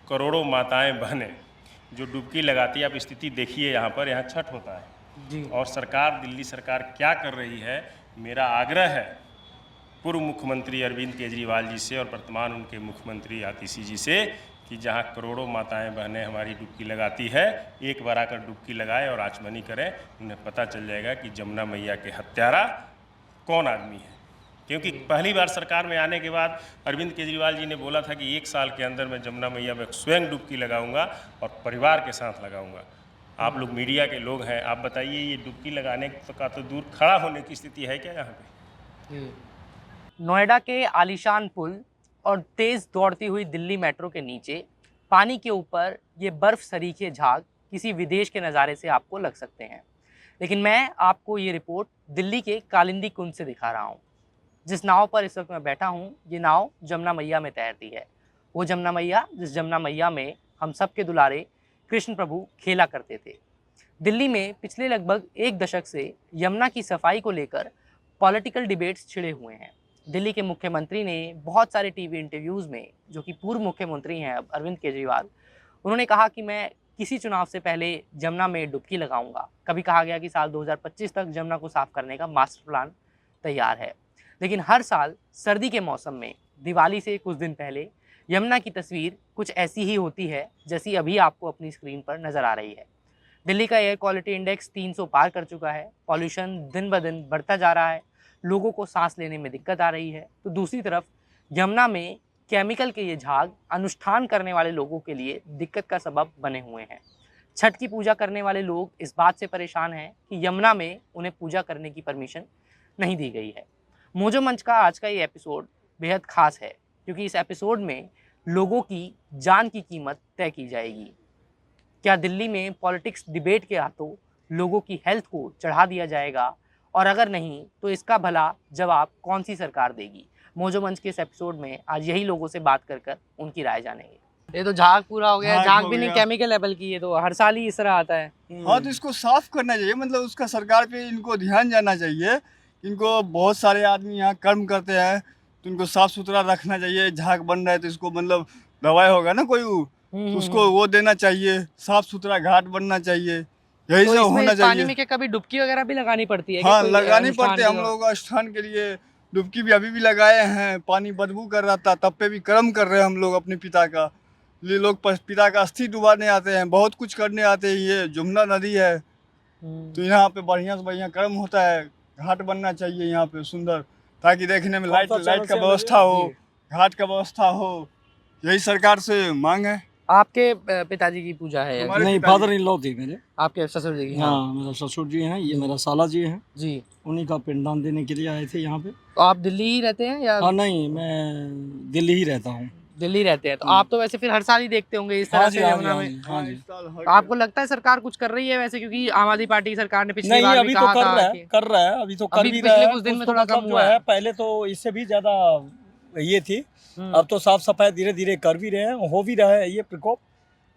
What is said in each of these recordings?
करोड़ों माताएं बहनें जो डुबकी लगाती है। आप स्थिति देखिए, यहाँ छठ होता है जी। और सरकार, दिल्ली सरकार क्या कर रही है। मेरा आग्रह है पूर्व मुख्यमंत्री अरविंद केजरीवाल जी से और वर्तमान उनके मुख्यमंत्री आतिशी जी से कि जहां करोड़ों माताएं बहनें हमारी डुबकी लगाती है, एक बार आकर डुबकी लगाएं और आचमनी करें। उन्हें पता चल जाएगा कि जमुना मैया के हत्यारा कौन आदमी है। क्योंकि पहली बार सरकार में आने के बाद अरविंद केजरीवाल जी ने बोला था कि 1 साल के अंदर मैं जमुना मैया में स्वयं डुबकी लगाऊंगा और परिवार के साथ लगाऊंगा। आप लोग मीडिया के लोग हैं, आप बताइए, ये डुबकी लगाने का तो दूर, खड़ा होने की स्थिति है क्या यहाँ पे? नोएडा के आलीशान पुल और तेज दौड़ती हुई दिल्ली मेट्रो के नीचे पानी के ऊपर ये बर्फ सरीखे झाग किसी विदेश के नज़ारे से आपको लग सकते हैं, लेकिन मैं आपको ये रिपोर्ट दिल्ली के कालिंदी कुंज से दिखा रहा हूँ। जिस नाव पर इस वक्त मैं बैठा हूँ, ये नाव जमुना मैया में तैरती है। वो जमुना मैया जिस जमुना मैया में हम सबके दुलारे कृष्ण प्रभु खेला करते थे। दिल्ली में पिछले लगभग 1 दशक से यमुना की सफाई को लेकर पॉलिटिकल डिबेट्स छिड़े हुए हैं। दिल्ली के मुख्यमंत्री ने बहुत सारे टीवी इंटरव्यूज़ में, जो कि पूर्व मुख्यमंत्री हैं अब अरविंद केजरीवाल, उन्होंने कहा कि मैं किसी चुनाव से पहले जमुना में डुबकी लगाऊंगा। कभी कहा गया कि साल 2025 तक जमुना को साफ करने का मास्टर प्लान तैयार है। लेकिन हर साल सर्दी के मौसम में दिवाली से कुछ दिन पहले यमुना की तस्वीर कुछ ऐसी ही होती है जैसी अभी आपको अपनी स्क्रीन पर नज़र आ रही है। दिल्ली का एयर क्वालिटी इंडेक्स 300 पार कर चुका है। पॉल्यूशन दिन ब दिन बढ़ता जा रहा है। लोगों को सांस लेने में दिक्कत आ रही है। तो दूसरी तरफ यमुना में केमिकल के ये झाग अनुष्ठान करने वाले लोगों के लिए दिक्कत का सबब बने हुए हैं। छठ की पूजा करने वाले लोग इस बात से परेशान हैं कि यमुना में उन्हें पूजा करने की परमिशन नहीं दी गई है। मोजो मंच का आज का ये एपिसोड बेहद खास है, क्योंकि इस एपिसोड में लोगों की जान की कीमत तय की जाएगी। क्या दिल्ली में पॉलिटिक्स डिबेट के हाथों लोगों की हेल्थ को चढ़ा दिया जाएगा, और अगर नहीं तो इसका भला जवाब कौन सी सरकार देगी? मोजो मंच के इस एपिसोड में आज यही लोगों से बात कर कर उनकी राय जानेंगे। ये तो झाग पूरा हो गया। झाग भी नहीं, केमिकल लेवल की, ये तो हर साल ही इस तरह आता है। हाँ, तो इसको साफ करना चाहिए, मतलब उसका सरकार पे इनको ध्यान जाना चाहिए। इनको बहुत सारे आदमी यहाँ कर्म करते हैं, तो इनको साफ सुथरा रखना चाहिए। झाग बन रहा है तो इसको मतलब दवाई होगा ना कोई, तो उसको वो देना चाहिए। साफ सुथरा घाट बनना चाहिए, यही तो सब इसमें होना पानी चाहिए। में क्या कभी डुबकी वगैरह भी लगानी पड़ती है? हाँ, कोई लगानी अनुष्ठान पड़ती है। हम के लोग अनुष्ठान के लिए डुबकी भी अभी भी लगाए हैं। पानी बदबू कर रहा था, तब पे भी कर्म कर रहे हैं हम लोग अपने पिता का। ये लोग पिता का अस्थि डुबाने आते हैं, बहुत कुछ करने आते हैं। ये जमुना नदी है, तो यहाँ पे बढ़िया से बढ़िया कर्म होता है। घाट बनना चाहिए यहाँ पे सुंदर, ताकि देखने में लाइट का व्यवस्था हो, घाट का व्यवस्था हो। यही सरकार से मांग है। आपके पिताजी की पूजा है? नहीं, फादर इन लॉ थे मेरे। आपके ससुर जी की? हाँ, मेरा ससुर जी हैं, ये मेरा साला जी हैं जी। उन्हीं का पिंडदान देने के लिए आए थे यहाँ पे। तो आप दिल्ली ही रहते हैं या? हाँ, नहीं, मैं दिल्ली ही रहता हूँ। दिल्ली रहते हैं, तो आप तो वैसे फिर हर साल ही देखते होंगे इस तरह हाँ जी, से हाँ जी, यमुना हाँ में। जी, हाँ जी। तो आपको लगता है सरकार कुछ कर रही है वैसे? क्योंकि आम आदमी पार्टी की सरकार ने पिछली नहीं, बार भी अभी तो कहा कर था रहा है, कि कर रहा है, अभी तो कर अभी भी पिछले रहा है। कुछ दिन में तो थोड़ा मतलब कम जो हुआ है। पहले तो इससे भी ज्यादा ये थी। अब तो साफ सफाई धीरे धीरे कर भी रहे हैं, हो भी रहा है ये प्रकोप।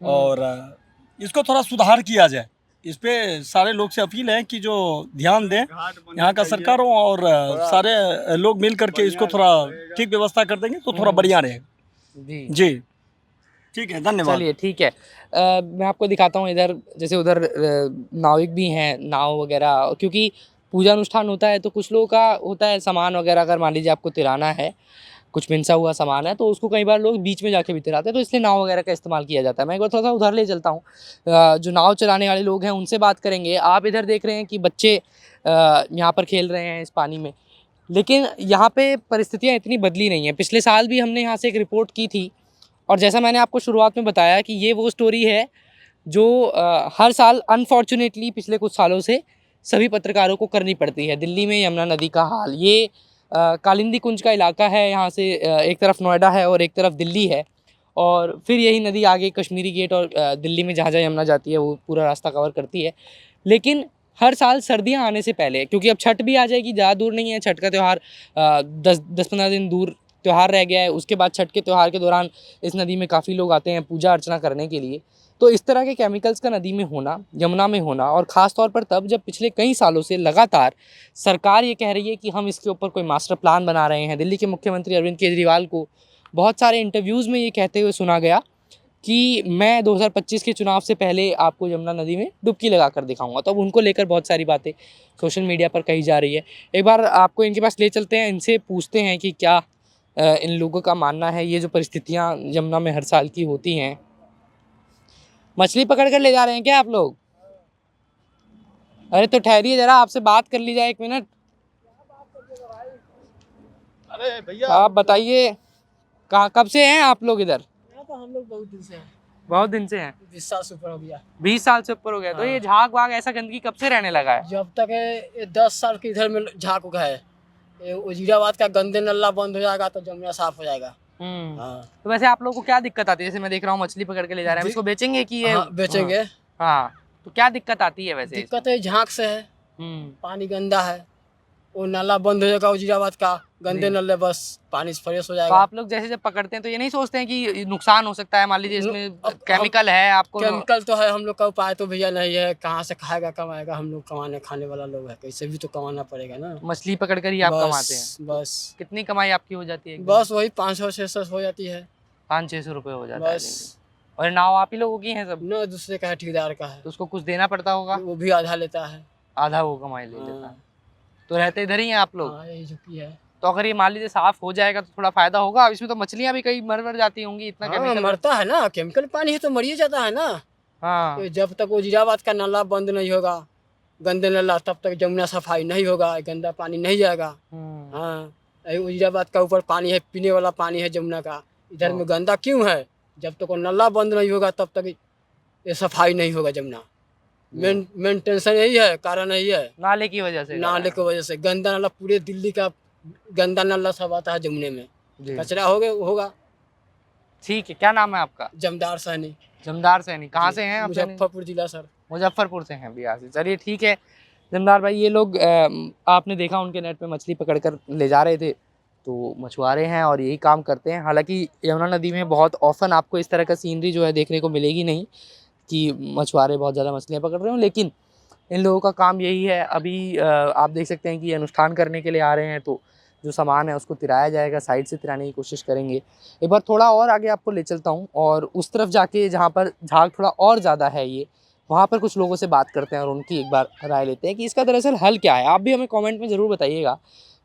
और इसको थोड़ा सुधार किया जाए। इस पे सारे लोग से अपील है कि जो ध्यान दें यहाँ का सरकार हो, और सारे लोग मिल करके इसको थोड़ा ठीक व्यवस्था कर देंगे तो थोड़ा बढ़िया रहेगा। जी जी, ठीक है, धन्यवाद। चलिए ठीक है। मैं आपको दिखाता हूँ इधर, जैसे उधर नाविक भी हैं, नाव वगैरह, क्योंकि पूजा अनुष्ठान होता है तो कुछ लोगों का होता है सामान वगैरह, अगर मान लीजिए आपको तिराना है, कुछ मिनसा हुआ सामान है, तो उसको कई बार लोग बीच में जाके भी तिराते हैं, तो इसलिए नाव वगैरह का इस्तेमाल किया जाता है। मैं एक बार थोड़ा सा उधर ले चलता हूँ। जो नाव चलाने वाले लोग हैं उनसे बात करेंगे। आप इधर देख रहे हैं कि बच्चे यहाँ पर खेल रहे हैं इस पानी में, लेकिन यहाँ पे परिस्थितियाँ इतनी बदली नहीं हैं। पिछले साल भी हमने यहाँ से एक रिपोर्ट की थी, और जैसा मैंने आपको शुरुआत में बताया कि ये वो स्टोरी है जो हर साल अनफॉर्चुनेटली पिछले कुछ सालों से सभी पत्रकारों को करनी पड़ती है। दिल्ली में यमुना नदी का हाल, ये कालिंदी कुंज का इलाका है। यहाँ से एक तरफ नोएडा है और एक तरफ दिल्ली है, और फिर यही नदी आगे कश्मीरी गेट और दिल्ली में जहाँ जहाँ यमुना जाती है वो पूरा रास्ता कवर करती है। लेकिन हर साल सर्दियाँ आने से पहले, क्योंकि अब छठ भी आ जाएगी, ज़्यादा दूर नहीं है, छठ का त्यौहार 10-15 दिन दूर त्यौहार रह गया है। उसके बाद छठ के त्यौहार के दौरान इस नदी में काफ़ी लोग आते हैं पूजा अर्चना करने के लिए। तो इस तरह के केमिकल्स का नदी में होना, यमुना में होना, और ख़ास तौर पर तब जब पिछले कई सालों से लगातार सरकार ये कह रही है कि हम इसके ऊपर कोई मास्टर प्लान बना रहे हैं। दिल्ली के मुख्यमंत्री अरविंद केजरीवाल को बहुत सारे इंटरव्यूज़ में ये कहते हुए सुना गया कि मैं 2025 के चुनाव से पहले आपको यमुना नदी में डुबकी लगा कर दिखाऊंगा। तो अब उनको लेकर बहुत सारी बातें सोशल मीडिया पर कही जा रही है। एक बार आपको इनके पास ले चलते हैं, इनसे पूछते हैं कि क्या इन लोगों का मानना है ये जो परिस्थितियाँ यमुना में हर साल की होती हैं। मछली पकड़ कर ले जा रहे हैं क्या आप लोग? अरे तो ठहरिए ज़रा, आपसे बात कर ली जाए 1 मिनट। अरे भैया आप बताइए कहाँ कब से हैं आप लोग इधर? यहाँ तो हम लोग बहुत दिन से हैं, बहुत दिन से हैं। 20 साल से ऊपर हो गया। 20 साल से ऊपर हो गया। तो ये झाग वाग ऐसा गंदगी कब से रहने लगा है? जब तक ये 10 साल के इधर में झाक उगा है, ये वजीराबाद का गंदे नल्ला बंद हो जाएगा तो जमुना साफ हो जाएगा। हाँ। तो वैसे आप लोगों को क्या दिक्कत आती है? जैसे मैं देख रहा हूँ मछली पकड़ के ले जा रहे हैं, इसको बेचेंगे कि ये? हाँ, बेचेंगे। हाँ, तो क्या दिक्कत आती है वैसे? दिक्कत है झाक से है, हम्म, पानी गंदा है, वो नाला बंद हो जाएगा वजीराबाद का, गंदे नल्ले बस पानी फ्रेश हो तो जाएगा। आप लोग जैसे जब पकड़ते हैं तो ये नहीं सोचते हैं कि नुकसान हो सकता है? मान लीजिए इसमें अब केमिकल है, आपको केमिकल तो है, हम लोग का उपाय तो भैया नहीं है, कहाँ से खाएगा कमाएगा, हम लोग कमाने खाने वाला लोग है, कैसे भी तो कमाना पड़ेगा ना। मछली पकड़ कर ही आप कमाते हैं? बस कितनी कमाई आपकी हो जाती है? बस वही 500-600 हो जाती है 500-600 रुपये हो जाता है बस। दिन में। और नाव आप ही लोगों की हैं सब? न दूसरे का है, ठेकेदार का है, तो उसको कुछ देना पड़ता होगा? वो भी आधा लेता है। आधा वो कमाई ले लेता है। हाँ। तो रहते इधर ही हैं आप लोग? हाँ, यही झुकी है। तो अगर ये मान लीजिए साफ हो जाएगा तो थोड़ा फायदा होगा। अब इसमें तो मछलियां भी कई मर जाती होंगी, इतना हाँ, केमिकल। मरता है ना, केमिकल पानी है तो मर ही जाता है ना। हाँ, तो जब तक वजीराबाद का नाला बंद नहीं होगा, गंदे नाला, तब तक जमुना सफाई नहीं होगा, गंदा पानी नहीं जाएगा। हाँ, यही वजीराबाद का ऊपर पानी है, पीने वाला पानी है जमुना का, इधर में गंदा क्यों है? जब तक वो नाला बंद नहीं होगा तब तक ये सफाई नहीं होगा जमुना। मेन टेंशन यही है, कारण यही है, नाले की वजह से। नाले की वजह से गंदा नाला, पूरे दिल्ली का गंदा नाला सब आता है जमुने में, जी। कचरा होगा। ठीक है, क्या नाम है आपका? जमदार सहनी। जमदार सैनी। कहाँ से हैं आप? मुजफ्फरपुर जिला सर। मुजफ्फरपुर से हैं, बिहार से। चलिए ठीक है जमदार भाई, ये लोग आपने देखा उनके नेट पे मछली पकड़ कर ले जा रहे थे। तो मछुआरे हैं और यही काम करते हैं। हालांकि यमुना नदी में बहुत ऑफन आपको इस तरह का सीनरी जो है देखने को मिलेगी नहीं कि मछुआरे बहुत ज़्यादा मछलियाँ पकड़ रहे हो, लेकिन इन लोगों का काम यही है। अभी आप देख सकते हैं कि ये अनुष्ठान करने के लिए आ रहे हैं, तो जो सामान है उसको तिराया जाएगा, साइड से तिराने की कोशिश करेंगे। एक बार थोड़ा और आगे आपको ले चलता हूँ और उस तरफ जाके जहाँ पर झाग थोड़ा और ज़्यादा है ये, वहाँ पर कुछ लोगों से बात करते हैं और उनकी एक बार राय लेते हैं कि इसका दरअसल हल क्या है। आप भी हमें कमेंट में ज़रूर बताइएगा,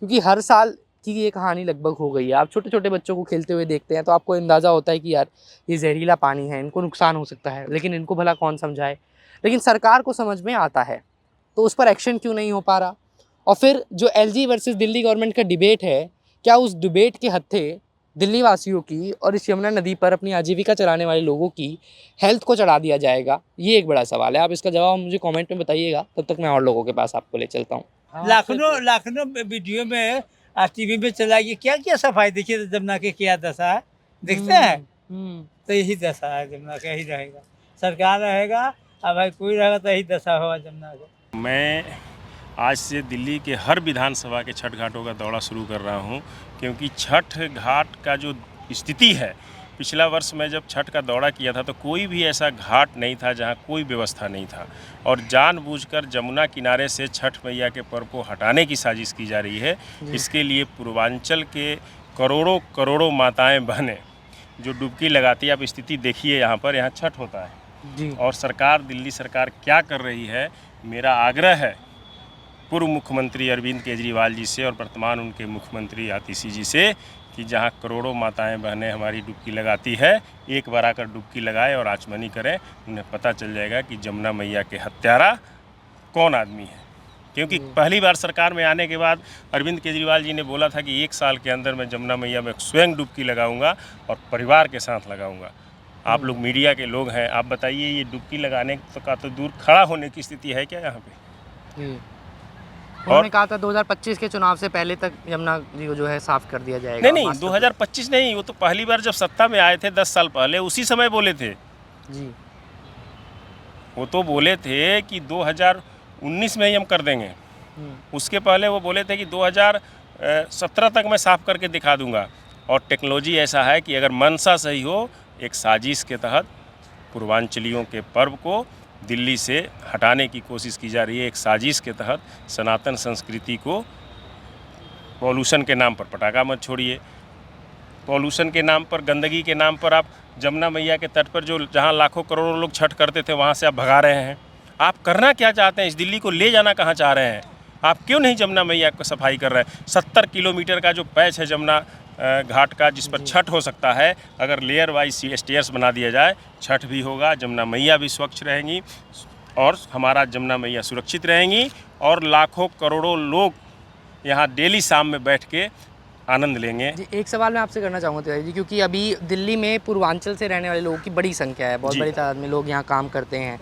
क्योंकि हर साल की ये कहानी लगभग हो गई है। आप छोटे छोटे बच्चों को खेलते हुए देखते हैं तो आपको अंदाज़ा होता है कि यार ये जहरीला पानी है, इनको नुकसान हो सकता है, लेकिन इनको भला कौन समझाए। लेकिन सरकार को समझ में आता है, तो उस पर एक्शन क्यों नहीं हो पा रहा? और फिर जो एलजी वर्सेस दिल्ली गवर्नमेंट का डिबेट है, क्या उस डिबेट के हत्थे दिल्ली वासियों की और इस यमुना नदी पर अपनी आजीविका चलाने वाले लोगों की हेल्थ को चढ़ा दिया जाएगा? ये एक बड़ा सवाल है। आप इसका जवाब मुझे कमेंट में बताइएगा, तब तक मैं और लोगों के पास आपको ले चलता हूँ। लाखों वीडियो में टीवी में चलाइए, क्या क्या सफाई देखिए तो जमुना के क्या दशा है, देखते हैं। तो यही दशा है जमुना का, यही रहेगा। सरकार रहेगा अब भाई कोई रहेगा तो यही दशा होगा जमुना का। मैं आज से दिल्ली के हर विधानसभा के छठ घाटों का दौरा शुरू कर रहा हूं, क्योंकि छठ घाट का जो स्थिति है, पिछला वर्ष मैं जब छठ का दौरा किया था तो कोई भी ऐसा घाट नहीं था जहां कोई व्यवस्था नहीं था, और जानबूझकर जमुना किनारे से छठ मैया के पर्व को हटाने की साजिश की जा रही है। इसके लिए पूर्वांचल के करोड़ों करोड़ों माताएं बहनें जो डुबकी लगाती है, आप स्थिति देखिए, यहाँ छठ होता है जी। और सरकार, दिल्ली सरकार क्या कर रही है? मेरा आग्रह है पूर्व मुख्यमंत्री अरविंद केजरीवाल जी से और वर्तमान उनके मुख्यमंत्री आतिशी जी से कि जहां करोड़ों माताएं बहनें हमारी डुबकी लगाती है, एक बार आकर डुबकी लगाए और आचमनी करें, उन्हें पता चल जाएगा कि जमुना मैया के हत्यारा कौन आदमी है। क्योंकि पहली बार सरकार में आने के बाद अरविंद केजरीवाल जी ने बोला था कि 1 साल के अंदर मैं जमुना मैया में स्वयं डुबकी लगाऊंगा और परिवार के साथ लगाऊंगा। आप लोग मीडिया के लोग हैं, आप बताइए ये डुबकी लगाने का तो दूर, खड़ा होने की स्थिति है क्या यहाँ पे? उन्होंने कहा था 2025 के चुनाव से पहले तक यमुना जी को जो है साफ कर दिया जाएगा। नहीं, 2025 नहीं, वो तो पहली बार जब सत्ता में आए थे 10 साल पहले, उसी समय बोले थे जी। वो तो बोले थे कि 2019 में ही हम कर देंगे। उसके पहले वो बोले थे कि 2017 तक मैं साफ करके दिखा दूंगा। और टेक्नोलॉजी ऐसा है कि अगर मंशा सही हो, एक साजिश के तहत पूर्वांचलियों के पर्व को दिल्ली से हटाने की कोशिश की जा रही है। एक साजिश के तहत सनातन संस्कृति को पॉल्यूशन के नाम पर, पटाखा मत छोड़िए, पॉल्यूशन के नाम पर, गंदगी के नाम पर आप जमुना मैया के तट पर जो जहाँ लाखों करोड़ों लोग छठ करते थे वहाँ से आप भगा रहे हैं। आप करना क्या चाहते हैं? इस दिल्ली को ले जाना कहाँ चाह रहे हैं? आप क्यों नहीं जमुना मैया को सफाई कर रहे हैं? 70 किलोमीटर का जो पैच है जमुना घाट का, जिस पर छठ हो सकता है, अगर लेयर वाइज स्टेयर्स बना दिया जाए, छठ भी होगा, जमुना मैया भी स्वच्छ रहेंगी और हमारा जमुना मैया सुरक्षित रहेंगी और लाखों करोड़ों लोग यहाँ डेली शाम में बैठ के आनंद लेंगे। जी, एक सवाल मैं आपसे करना चाहूँगा तिवारी जी, क्योंकि अभी दिल्ली में पूर्वांचल से रहने वाले लोगों की बड़ी संख्या है, बहुत जी। बड़ी तादाद में लोग यहाँ काम करते हैं।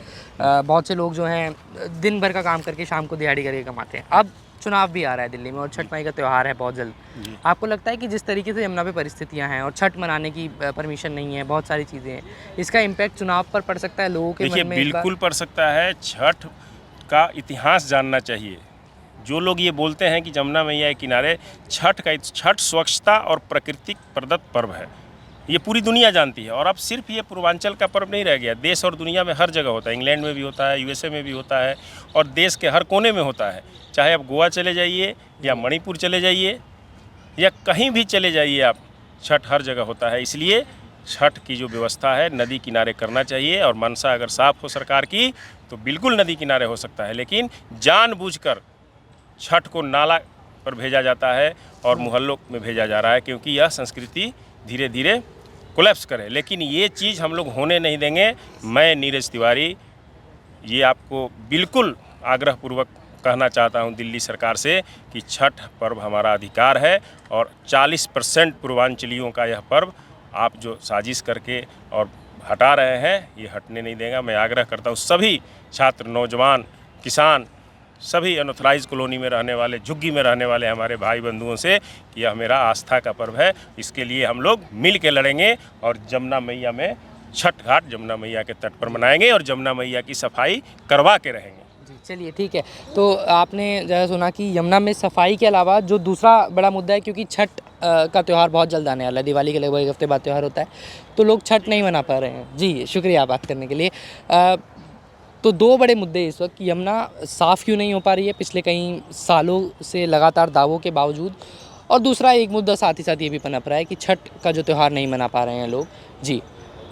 बहुत से लोग जो हैं दिन भर का काम करके शाम को दिहाड़ी करके कमाते हैं। अब चुनाव भी आ रहा है दिल्ली में और छठ माई का त्यौहार है बहुत जल्द। जी। आपको लगता है कि जिस तरीके से यमुना पे परिस्थितियाँ हैं और छठ मनाने की परमिशन नहीं है, बहुत सारी चीज़ें हैं, इसका इम्पैक्ट चुनाव पर पड़ सकता है लोगों के देखिए, मन में? एक बार बिल्कुल पड़ सकता है। छठ का इतिहास जानना चाहिए। जो लोग ये बोलते हैं कि जमुना मैया के किनारे छठ स्वच्छता और प्राकृतिक प्रदत्त पर्व है, ये पूरी दुनिया जानती है। और अब सिर्फ ये पूर्वांचल का पर्व नहीं रह गया, देश और दुनिया में हर जगह होता है। इंग्लैंड में भी होता है, यूएसए में भी होता है और देश के हर कोने में होता है। चाहे आप गोवा चले जाइए या मणिपुर चले जाइए या कहीं भी चले जाइए आप, छठ हर जगह होता है। इसलिए छठ की जो व्यवस्था है नदी किनारे करना चाहिए और मनसा अगर साफ हो सरकार की तो बिल्कुल नदी किनारे हो सकता है। लेकिन जानबूझकर छठ को नाला पर भेजा जाता है और मोहल्लों में भेजा जा रहा है, क्योंकि यह संस्कृति धीरे धीरे कोलैप्स करे। लेकिन ये चीज़ हम लोग होने नहीं देंगे। मैं नीरज तिवारी ये आपको बिल्कुल आग्रहपूर्वक कहना चाहता हूँ दिल्ली सरकार से कि छठ पर्व हमारा अधिकार है और 40% पूर्वांचलियों का यह पर्व आप जो साजिश करके और हटा रहे हैं, ये हटने नहीं देगा। मैं आग्रह करता हूँ सभी छात्र, नौजवान, किसान, सभी अनऑथराइज कॉलोनी में रहने वाले, झुग्गी में रहने वाले हमारे भाई बंधुओं से कि यह मेरा आस्था का पर्व है। इसके लिए हम लोग मिल के लड़ेंगे और जमुना मैया में छठ घाट जमुना मैया के तट पर मनाएंगे और जमुना मैया की सफाई करवा के रहेंगे। जी, चलिए ठीक है। तो आपने जैसा सुना कि यमुना में सफाई के अलावा जो दूसरा बड़ा मुद्दा है, क्योंकि छठ का त्यौहार बहुत जल्द आने वाला है, दिवाली के लगभग एक हफ्ते बाद त्यौहार होता है, तो लोग छठ नहीं मना पा रहे हैं। जी, शुक्रिया बात करने के लिए। तो दो बड़े मुद्दे इस वक्त, यमुना साफ़ क्यों नहीं हो पा रही है पिछले कई सालों से लगातार दावों के बावजूद, और दूसरा एक मुद्दा साथ ही साथ ये भी पनप रहा है कि छठ का जो त्यौहार नहीं मना पा रहे हैं लोग। जी,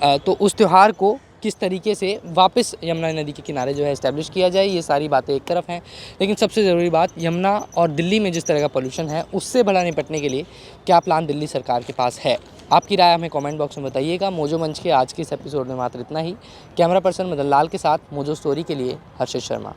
तो उस त्यौहार को किस तरीके से वापस यमुना नदी के किनारे जो है इस्टेब्लिश किया जाए, ये सारी बातें एक तरफ हैं। लेकिन सबसे ज़रूरी बात, यमुना और दिल्ली में जिस तरह का पोल्यूशन है उससे बड़ा निपटने के लिए क्या प्लान दिल्ली सरकार के पास है? आपकी राय हमें कमेंट बॉक्स में बताइएगा। मोजो मंच के आज के इस एपिसोड में मात्र इतना ही। कैमरा पर्सन मदन लाल के साथ मोजो स्टोरी के लिए हर्षित शर्मा।